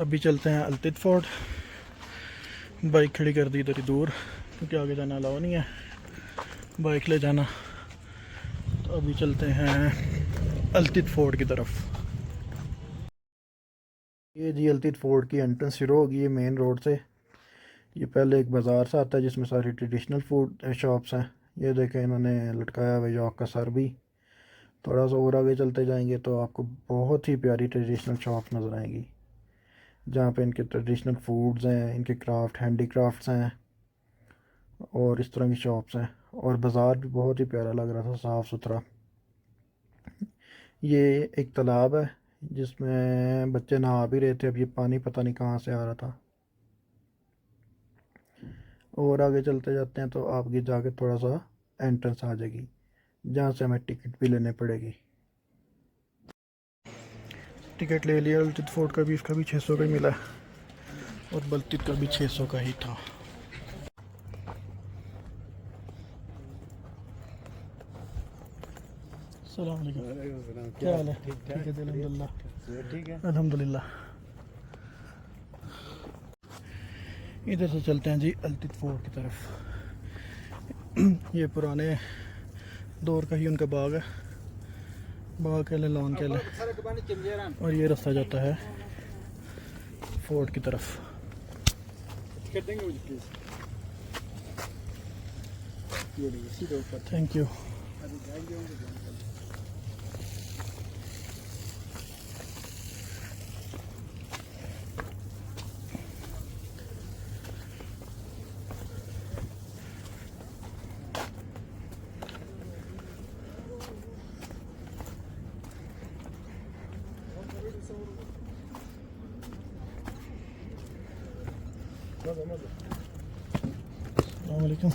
ابھی چلتے ہیں التت فورٹ. بائک کھڑی کر دی ادھر ہی دور کیونکہ آگے جانا الاؤ نہیں ہے بائک لے جانا. تو ابھی چلتے ہیں التت فورٹ کی طرف. یہ جی التت فورٹ کی انٹرنس شروع ہوگی ہے مین روڈ سے. یہ پہلے ایک بازار سا آتا ہے جس میں ساری ٹریڈیشنل فوڈ شاپس ہیں. یہ دیکھیں انہوں نے لٹکایا ہوا یاک کا سر بھی. تھوڑا سا اور آگے چلتے جائیں گے تو آپ کو بہت ہی پیاری ٹریڈیشنل شاپس نظر آئیں گی جہاں پہ ان کے ٹریڈیشنل فوڈز ہیں, ان کے کرافٹ ہینڈی کرافٹس ہیں اور اس طرح کی شاپس ہیں. اور بازار بھی بہت ہی پیارا لگ رہا تھا, صاف ستھرا. یہ ایک تالاب ہے جس میں بچے نہا بھی رہے تھے. اب یہ پانی پتہ نہیں کہاں سے آ رہا تھا. اور آگے چلتے جاتے ہیں تو آپ کی جا کے تھوڑا سا انٹرنس آ جائے گی جہاں سے ہمیں ٹکٹ بھی لینے پڑے گی. ٹکٹ لے لیا التت فورٹ کا بھی, اس کا بھی 600 کا ہی ملا اور بلتت کا بھی 600 کا ہی تھا. السلام علیکم, کیا حال ہے؟ ٹھیک ہے الحمد للہ. ٹھیک ہے الحمد للہ. ادھر سے چلتے ہیں جی التت فورٹ کی طرف. یہ پرانے دور کا ہی ان کا باغ ہے, باغ کہہ لیں لان کہہ لیں. اور یہ راستہ جاتا ہے فورٹ کی طرف. Thank you. السلام علیکم.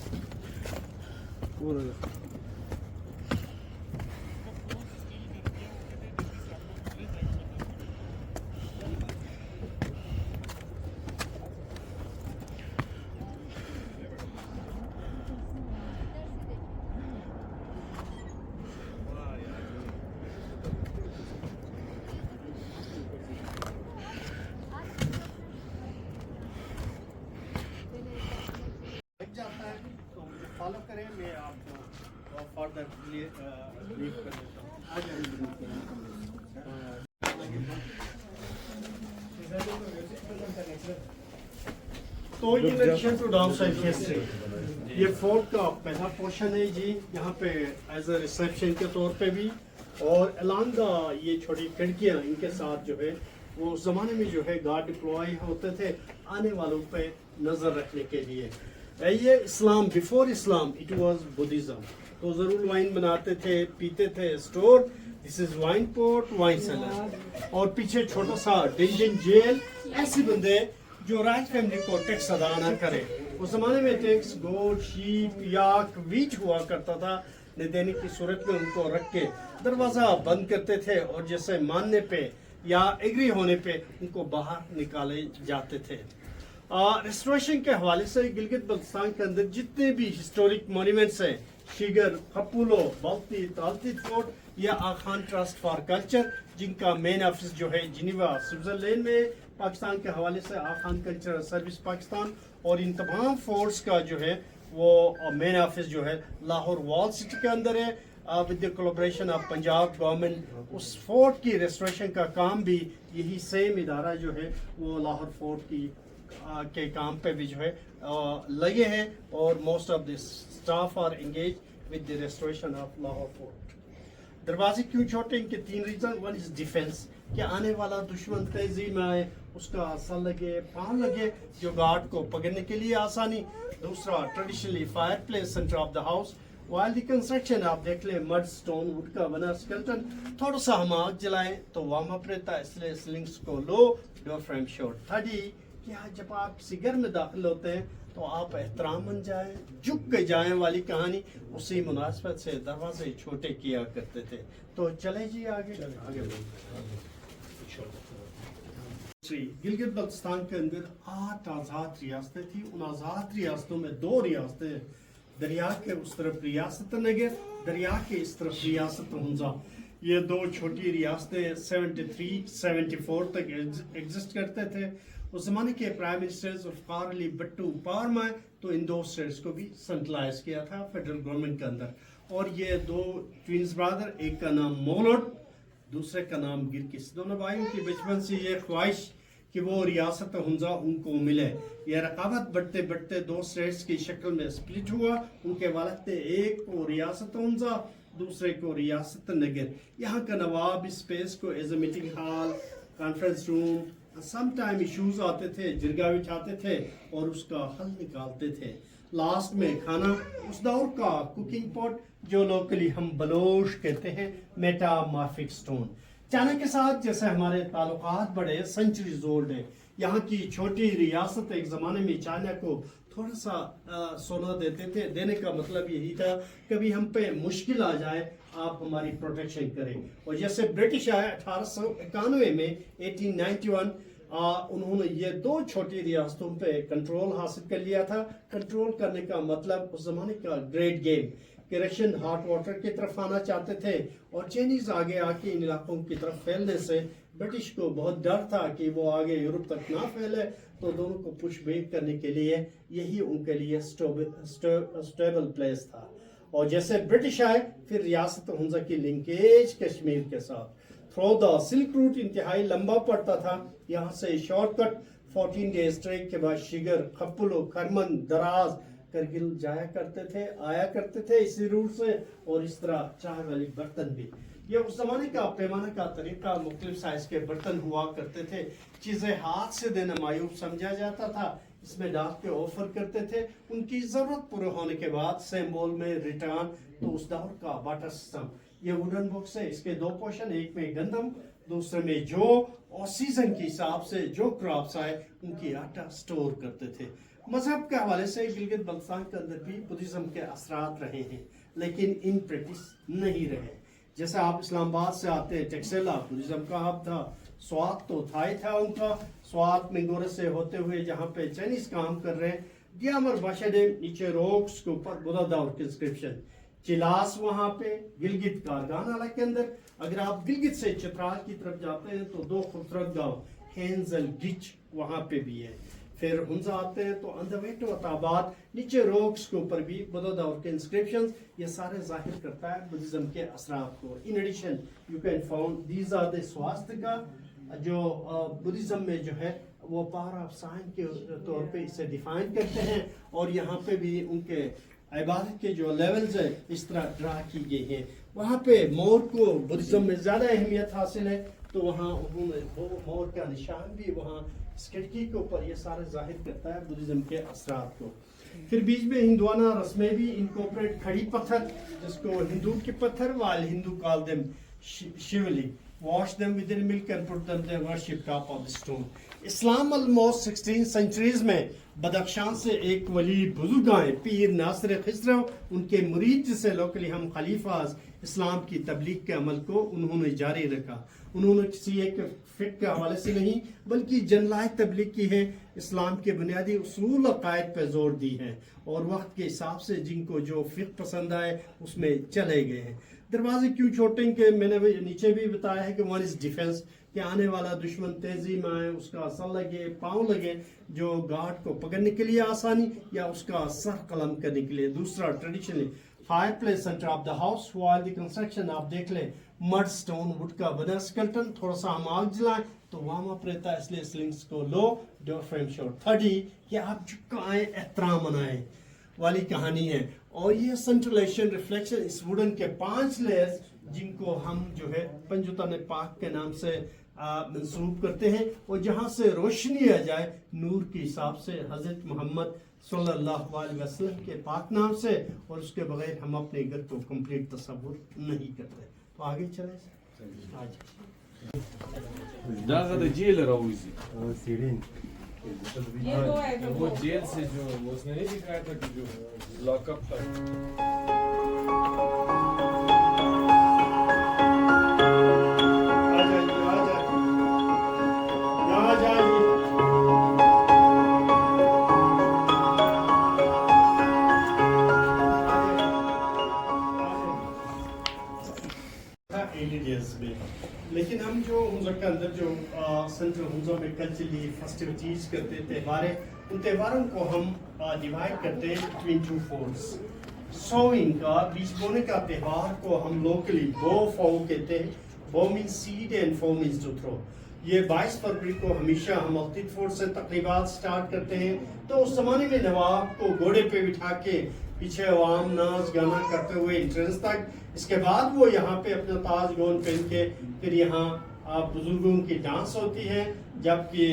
فالو کریں, میں آپ کو فردر بریف کر دیتا ہوں. تو in addition to down side history, یہ فورٹ کا پہلا پورشن ہے جی, یہاں پہ ایز اے ریسیپشن کے طور پہ بھی, اور الانگ دا یہ چھوٹی کھڑکیاں ان کے ساتھ جو ہے وہ اس زمانے میں جو ہے گارڈ ڈپلوائی ہوتے تھے آنے والوں پہ نظر رکھنے کے لیے. یہ Islam, before Islam it was Buddhism. تو ضرور وائن بناتے تھے, پیتے تھے, store. This is wine port, wine cellar. اور پیچھے چھوٹا سا ڈنجن جیل. ایسے بندے جو راج فیملی کو ٹیکس ادا نہ کرے. اس زمانے میں tax good, sheep, yak, wheat ہوا کرتا تھا. نہ دینے کی صورت میں ان کو رکھ کے دروازہ بند کرتے تھے, اور جیسے ماننے پہ یا ایگری ہونے پہ ان کو باہر نکالے جاتے تھے. ریسٹوریشن کے حوالے سے گلگت بلتستان کے اندر جتنے بھی ہسٹورک مونیومنٹس ہیں, شیگر, کھپولو, بلتت, التت فورٹ یا آخان ٹرسٹ فار کلچر, جن کا مین آفس جو ہے جنیوا سوئٹزرلینڈ میں, پاکستان کے حوالے سے آخان کلچرل سروس پاکستان, اور ان تمام فورٹس کا جو ہے وہ مین آفس جو ہے لاہور وال سٹی کے اندر ہے. With the collaboration of Punjab government, اس فورٹ کی ریسٹوریشن کا کام بھی یہی سیم ادارہ جو ہے وہ لاہور فورٹ کی کے کام پہ بھی جو ہے لگے ہیں, اور most of the staff are engage with the restoration of Lahore fort. دروازے کیوں چھوٹے, ان کے 3 ریزن. ون از ڈیفینس, کہ آنے والا دشمن تیزی میں آئے اس کا سر لگے, پاؤں لگے, جو گارڈ کو پکڑنے کے لیے آسانی. دوسرا traditionally fire place centre of the house. While the construction آپ دیکھ لیں مڈ سٹون وڈ کا بنا اسکلٹن, تھوڑا سا ہم آگ جلائیں تو وارم اپ رہتا ہے, اس لیے سلنگس کو لو, ڈور فریم شارٹ. تھرڈی, کہ جب آپ کسی گھر میں داخل ہوتے ہیں تو آپ احترام بن جائیں, جھک کے جائیں والی کہانی, اسی مناسبت سے دروازے چھوٹے کیا کرتے تھے. تو چلیں جی آگے. گلگت بلتستان کے اندر 8 آزاد ریاستیں تھیں. ان آزاد ریاستوں میں 2 ریاستیں دریا کے اس طرف ریاست نگر, دریا کے اس طرف ریاست ہنزا. ये दो छोटी रियासतें 73-74 तक एग्जिस्ट करते थे। उस जमाने के prime minister Zulfiqar Ali Bhutto power में आए तो इन दो स्टेट्स को भी सेंट्रलाइज किया था फेडरल गवर्नमेंट के अंदर। और ये दो ट्विंस ब्रदर, एक का नाम मौलूद, दूसरे का नाम गिरकिस, दोनों भाइयों की बचपन से ये ख्वाहिश कि वो रियासत हुंजा उनको मिले। यह रकाबत बढ़ते बढ़ते दो स्टेट्स की शक्ल में स्प्लिट हुआ। उनके वालिद ने एक को रियासत हुंजा, दूसरे को रियासत नगर। यहाँ का नवाब इस स्पेस को as a meeting hall, conference room, some time issues आते थे, जिरगा बिठाते थे और उसका हल निकालते थे। लास्ट में खाना, उस दौर का कुकिंग पॉट जो लोकली हम बलोच कहते हैं, मेटामॉर्फिक स्टोन। चाइना के साथ जैसे हमारे ताल्लुकात बड़े सेंचुरीज ओल्ड है। यहाँ की छोटी रियासत एक ज़माने में चाइना को थोड़ा सा सोना देते थे। देने का मतलब यही था कभी हम पे मुश्किल आ जाए आप हमारी प्रोटेक्शन करें। और जैसे ब्रिटिश आए 1891 में 1891 उन्होंने ये दो छोटी रियासतों पे कंट्रोल हासिल कर लिया था। कंट्रोल करने का मतलब उस जमाने का ग्रेट गेम कि रशियन हॉट वाटर की तरफ आना चाहते थे और चाइनीज आगे आके इन इलाकों की तरफ फैलने से ब्रिटिश को बहुत डर था कि वो आगे यूरोप तक ना फैले। तो दोनों को पुश बैक करने के लिए यही उनके लिए स्टेबल प्लेस था। और जैसे ब्रिटिश आए फिर रियासत हुंजा की लिंकेज कश्मीर के साथ थ्रू द सिल्क रूट इंतहाई लंबा पड़ता था। यहाँ से शॉर्टकट 14 डेज ट्रेक के बाद शिगर, खप्पुलो, खरमन, दराज, करगिल जाया करते थे, आया करते थे इसी रूट से। और इस तरह चाय वाली बर्तन भी, ये उस जमाने का पैमाने का तरीका, मुख्तलिफ साइज के बर्तन हुआ करते थे। चीजें हाथ से देना मायूब समझा जाता था, इसमें डाक के ऑफर करते थे। उनकी जरूरत पूरे होने के बाद सेम बोल में रिटर्न। तो उस दौर का बाटर सिस्टम, ये वुडन बॉक्स है, इसके दो पोर्शन, एक में गंदम, दूसरे में जौ, और सीजन के हिसाब से जो क्रॉप्स आए उनकी आटा स्टोर करते थे। मजहब के हवाले से गिलगित बल्तिस्तान के अंदर भी बुद्धिज्म के असरात रहे हैं, लेकिन इन प्रैक्टिस नहीं रहे। जैसे आप इस्लामाबाद से आते हैं, टेक्सला बुद्धिज्म का हब था, स्वात तो थाई था उनका, स्वात मिंगोरे से होते हुए जहाँ पे चाइनीज काम कर रहे हैं, डियामर बाशाडे नीचे रोक्स के ऊपर बुद्धा दौर की इंस्क्रिप्शन, चिलास वहाँ पे, गिलगित कारगान आला के अंदर। अगर आप गिलगित से चित्राल की तरफ जाते हैं तो दो खूबसूरत गाँव हेंजल गिच वहाँ पे भी है। फिर हुंजा आते हैं तो अंधवेटो अताबाद, नीचे रोक्स के ऊपर भी बुद्धा दौर के इंस्क्रिप्शंस, ये सारे जाहिर करता है बुद्धिज्म के असरात को। In addition you can found these are the स्वास्थ्य जो बुद्धिज्म में जो है वो पावर ऑफ साइन के तौर पे इसे डिफाइन करते हैं। और यहाँ पे भी उनके इबादत के जो लेवल्स है इस तरह ड्रा की गई है। वहाँ पे मोर को बुद्धिज्म में ज़्यादा अहमियत हासिल है, तो वहाँ उन्होंने वो मोर का निशान भी वहाँ खिड़की के ऊपर, ये सारे जाहिर करता है बुद्धिज्म के असरात को। फिर बीच में हिंदुआना रस्में भी इनकॉर्पोरेट, खड़ी पत्थर जिसको हिंदू के पत्थर वाल Hindu call them Shivli, wash them within milk and put them their worship top of the stone. Islam almost 16 centuries में बदख्शान से एक वली बुजुर्ग आए, पीर नासिर खिसरो, उनके मुरीद जिसे लोकली हम खलीफाज, इस्लाम की तबलीग के अमल को उन्होंने जारी रखा। उन्होंने किसी एक फिक के हवाले से नहीं बल्कि जनलायक तबलीग की है, इस्लाम के बुनियादी उसूल अकायद पर जोर दी है और वक्त के हिसाब से जिनको जो फिक पसंद आए उसमें चले गए हैं। दरवाजे क्यों छोटे के मैंने नीचे भी बताया है कि वन इज डिफेंस, कि आने वाला दुश्मन तेजी में आए उसका असर लगे, पाँव लगे, जो गार्ड को पकड़ने के लिए आसानी या उसका सर कलम करने के लिए। दूसरा traditionally fire place centre of the house, while the construction आप देख लें मड स्टोन वुड का बना स्केल्टन, थोड़ा सा हम आग जलाएं तो वार्म अप रहता है, इसलिए स्लिंग्स को लो, डोर फ्रेम शॉट। थर्डी कि आप झुकाएं, एहतराम मनाएं वाली कहानी है। और ये सेंट्रल एशियन रिफ्लेक्शन इस वुडन के 5 लेयर्स जिनको हम जो है पंजुतन पाक के नाम से मंसूब करते हैं, और जहाँ से रोशनी आ जाए नूर के हिसाब से हजरत मोहम्मद सल्लल्लाहु अलैहि वसल्लम के पाक नाम से, और उसके बगैर हम अपने घर को कंप्लीट तस्वुर नहीं करते। तो आगे चले आज जेल राउजी सीढ़ी वो जेल से जो उसने नहीं दिखाया था कि जो लॉकअप था। जो सेंट्रल हुंजा में कल्चरली फेस्टिविटीज करते त्यौहार है, उन त्योहारों को हम डिवाइड करते हैं बिटवीन टू फोर्स। सोइंग का बीज बोने का त्यौहार को हम लोकली बो फो कहते हैं। बो मीन्स सीड एंड फो मीन्स टू थ्रो। ये 22 फरवरी को हमेशा हम अल्तित फोर्ट से तकरीबात स्टार्ट करते हैं। तो उस जमाने में नवाब को घोड़े पे बिठा के पीछे अवाम नाच गाना करते हुए एंट्रेंस तक, इसके बाद वो यहाँ पे अपना ताज गोन पहन के फिर यहाँ बुजुर्गों की डांस होती है, जबकि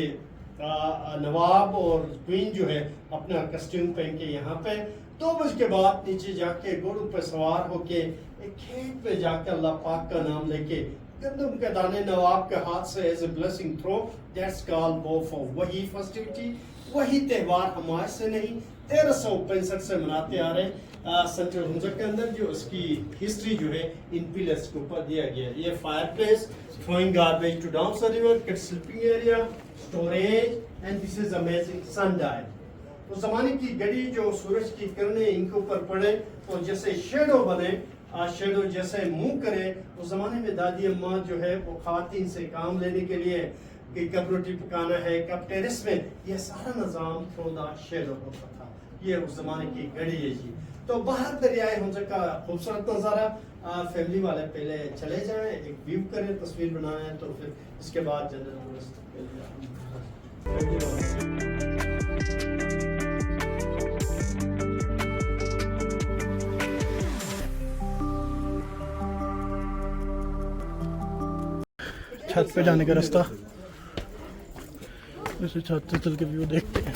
नवाब और क्वीन जो है अपना कस्ट्यूम पहन के यहाँ पे 2 बजे के बाद नीचे जाके घोड़ों पे सवार होके एक खेत पे जाकर अल्लाह पाक का नाम लेके गंदम के दाने नवाब के हाथ से as a blessing through, that's called बोफो। वही फेस्टिविटी, वही त्यौहार हमारे से नहीं 1365 से मनाते आ रहे हैं सेंट्रल हुंजा के अंदर, जो उसकी हिस्ट्री जो है इन पिलर्स के ऊपर दिया गया है। ये fireplace, throwing garbage to down the river, kid sleeping area, storage and this is amazing sundial. उस जमाने की घड़ी जो सूरज की किरणें इनके ऊपर पड़े तो जैसे शेडो बने, शेडो जैसे मुंह करे। उस जमाने में दादी अम्मा जो है वो खातिन से काम लेने के लिए कि कब रोटी पकाना है, कब टेरेस में, ये सारा निज़ाम थ्रू द शेडो होता था। ये उस जमाने की घड़ी है जी। तो बाहर दरियाए हुंजा का खूबसूरत नज़ारा, फैमिली वाले पहले चले जाएं, एक व्यू करें, तस्वीर बनाएं, तो फिर इसके बाद जनरल टूरिस्ट छत पे जाने का रास्ता, इसे छत से चल के व्यू देखते हैं।